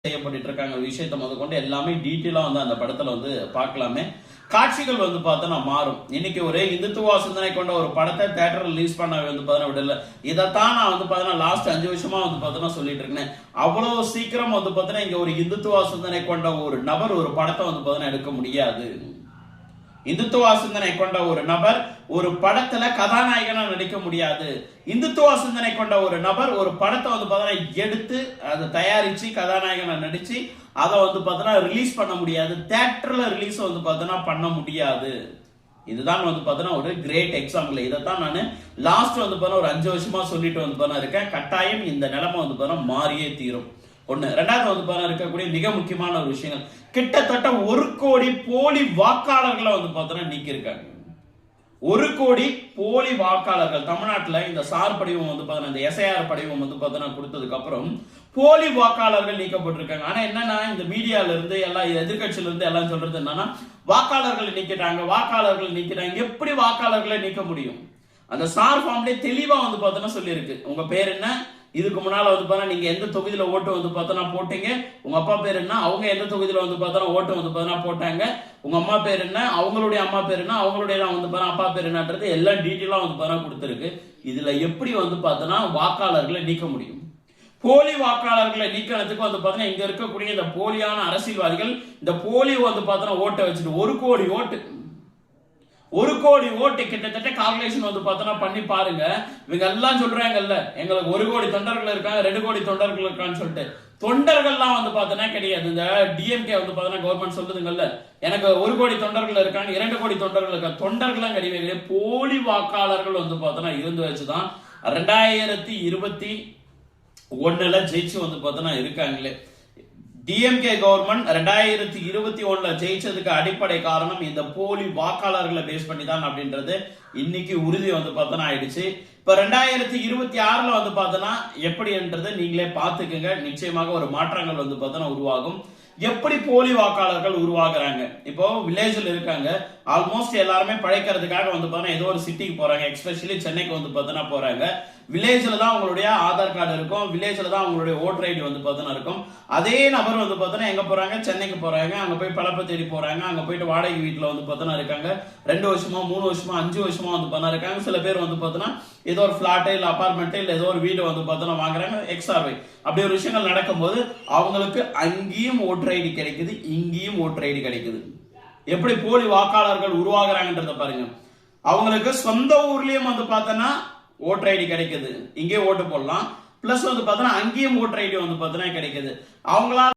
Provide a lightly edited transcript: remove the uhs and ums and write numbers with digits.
செய்யப்பட்டு இருக்காங்க விஷயத்தை முதற்கொண்டு எல்லாமே டீட்டெயிலா வந்து அந்த படத்துல வந்து பார்க்கலாமே. காட்சிகள் வந்து பார்த்தோன்னா மாறும். இன்னைக்கு ஒரு இந்துத்துவா சிந்தனை கொண்ட ஒரு படத்தை தியேட்டர் ரிலீஸ் பண்ண வந்து பார்த்தோன்னா விடல. இதைத்தான் நான் வந்து பார்த்தோன்னா லாஸ்ட் 5 வருஷமா வந்து பார்த்தோன்னா சொல்லிட்டு இருக்கேன். அவ்வளவு சீக்கிரம் வந்து பார்த்தோன்னா இங்க ஒரு இந்துத்துவா சிந்தனை கொண்ட ஒரு நபர் ஒரு படத்தை வந்து பார்த்தோன்னா எடுக்க முடியாது. இந்துத்துவா சிந்தனை கொண்ட ஒரு நபர் ஒரு படத்துல கதாநாயகனா நடிக்க முடியாது. இந்துத்துவா சிந்தனை கொண்ட ஒரு நபர் ஒரு படத்தை வந்து பார்த்தீங்கன்னா எடுத்து அதை தயாரிச்சு கதாநாயகனா நடிச்சு அதை வந்து பார்த்தீங்கன்னா ரிலீஸ் பண்ண முடியாது. தியேட்டர்ல ரிலீஸ் வந்து பார்த்தீங்கன்னா பண்ண முடியாது. இதுதான் வந்து பார்த்தீங்கன்னா ஒரு கிரேட் எக்ஸாம்பிள். இதைத்தான் நான் லாஸ்ட் வந்து பார்த்தீங்கன்னா ஒரு 5 வருஷமா சொல்லிட்டு வந்து பார்த்தீங்கன்னா இருக்கேன். கட்டாயம் இந்த நிலைமை வந்து பார்த்தீங்கன்னா மாறியே தீரும். ஒண்ணு. ரெண்டாவது வந்து பார்த்தீங்கன்னா இருக்கக்கூடிய மிக முக்கியமான ஒரு விஷயங்கள், கிட்டத்தட்ட 1 கோடி போலி வாக்காளர்களை வந்து பார்த்தீங்கன்னா நீக்கியிருக்காங்க. 1 கோடி போலி வாக்காளர்கள் தமிழ்நாட்டில் இந்த சார் படிவம் வந்து பார்த்தீங்கன்னா இந்த எஸ்ஐஆர் படிவம் வந்து பார்த்தீங்கன்னா கொடுத்ததுக்கு அப்புறம் போலி வாக்காளர்கள் நீக்கப்பட்டிருக்காங்க. ஆனா என்னன்னா இந்த மீடியால இருந்து எல்லாம் எதிர்கட்சியில இருந்து எல்லாம் சொல்றது என்னன்னா வாக்காளர்களை நீக்கிட்டாங்க, வாக்காளர்கள் நீக்கிறாங்க. எப்படி வாக்காளர்களை நீக்க முடியும்? அந்த சார் ஃபார்ம்லேயே தெளிவா வந்து பார்த்தோன்னா சொல்லியிருக்கு. உங்க பேர் என்ன, இதுக்கு முன்னால வந்து பார்த்தா நீங்க எந்த தொகுதியில ஓட்டு வந்து பார்த்தோன்னா போட்டீங்க, உங்க அப்பா பேர் என்ன, அவங்க எந்த தொகுதியில வந்து பார்த்தோன்னா ஓட்டு வந்து பார்த்தோன்னா போட்டாங்க, உங்க அம்மா பேர் என்ன, அவங்களுடைய அம்மா பேர் என்ன, அவங்களுடைய வந்து பார்த்தா அப்பா பேர் என்னன்றது எல்லாம் டீட்டெயிலா வந்து பார்த்தா கொடுத்துருக்கு. இதுல எப்படி வந்து பார்த்தோன்னா வாக்காளர்களை நீக்க முடியும்? போலி வாக்காளர்களை நீக்கிறதுக்கு வந்து பார்த்தீங்கன்னா இங்க இருக்கக்கூடிய இந்த போலியான அரசியல்வாதிகள் இந்த போலி வந்து பார்த்தோன்னா ஓட்டை வச்சுட்டு 1 கோடி ஓட்டு 1 கோடி ஓட்டு கிட்டத்தட்ட கால்குலேஷன் வந்து பார்த்தோன்னா பண்ணி பாருங்க. இவங்க எல்லாம் சொல்றாங்கல்ல எங்களுக்கு 1 கோடி தொண்டர்கள் இருக்காங்க, 2 கோடி தொண்டர்கள் இருக்கான்னு சொல்லிட்டு. தொண்டர்கள்லாம் வந்து பார்த்தோன்னா கிடையாது. இந்த டிஎம்கே வந்து பார்த்தோன்னா கவர்மெண்ட் சொல்லுதுங்கல்ல எனக்கு 1 கோடி தொண்டர்கள் இருக்காங்க, 2 கோடி தொண்டர்கள் இருக்காங்க. தொண்டர்கள்லாம் கிடையாது, போலி வாக்காளர்கள் வந்து பார்த்தோன்னா இருந்து வச்சுதான் 2021 ஜெயிச்சு வந்து பார்த்தோன்னா இருக்காங்களே. டிஎம்கே கவர்மெண்ட் 2021 ஜெயிச்சதுக்கு அடிப்படை காரணம் இந்த போலி வாக்காளர்களை பேஸ் பண்ணி தான் அப்படின்றது இன்னைக்கு உறுதி வந்து பார்த்தோன்னா ஆயிடுச்சு. இப்ப 2026 வந்து பார்த்தோன்னா எப்படின்றது நீங்களே பார்த்துக்குங்க. நிச்சயமாக ஒரு மாற்றங்கள் வந்து பார்த்தோன்னா உருவாகும். எப்படி போலி வாக்காளர்கள் உருவாக்குறாங்க? இப்போ வில்லேஜ்ல இருக்காங்க, ஆல்மோஸ்ட் எல்லாருமே பழைக்கிறதுக்காக வந்து பார்த்தா ஏதோ ஒரு சிட்டிக்கு போறாங்க, எஸ்பெஷலி சென்னைக்கு வந்து பார்த்தோன்னா போறாங்க. வில்லேஜ்ல தான் அவங்களுடைய ஆதார் கார்டு இருக்கும், வில்லேஜ்ல தான் அவங்களுடைய ஓட்டர் ஐடி வந்து பார்த்தோன்னா இருக்கும். அதே நபர் வந்து பார்த்தோன்னா எங்க போறாங்க, சென்னைக்கு போறாங்க, அங்க போய் பழப்ப தேடி போறாங்க, அங்க போயிட்டு வாடகை வீட்டுல வந்து பார்த்தோன்னா இருக்காங்க. 2 வருஷமா 3 வருஷமா 5 வருஷமா வந்து பார்த்தா இருக்காங்க. சில பேர் வந்து பார்த்தோன்னா ஏதோ ஒரு பிளாட் இல்ல அபார்ட்மெண்ட் இல்ல ஏதோ ஒரு வீடு வந்து பார்த்தோன்னா வாங்குறாங்க. எக்ஸ்ஆர்வை அப்படி ஒரு விஷயங்கள் நடக்கும்போது அவங்களுக்கு அங்கேயும் ஓட்டர் ஐடி கிடைக்குது, இங்கேயும் ஓட்டர் ஐடி கிடைக்குது. எப்படி போலி வாக்காளர்கள் உருவாகுறாங்கன்றத பாருங்க. அவங்களுக்கு சொந்த ஊர்லயும் வந்து பார்த்தோன்னா ஓட்டர் ஐடி கிடைக்குது, இங்கே ஓட்டு போடலாம். பிளஸ் வந்து பார்த்தோன்னா அங்கேயும் ஓட்டர் ஐடி வந்து பார்த்தோன்னா கிடைக்குது. அவங்களால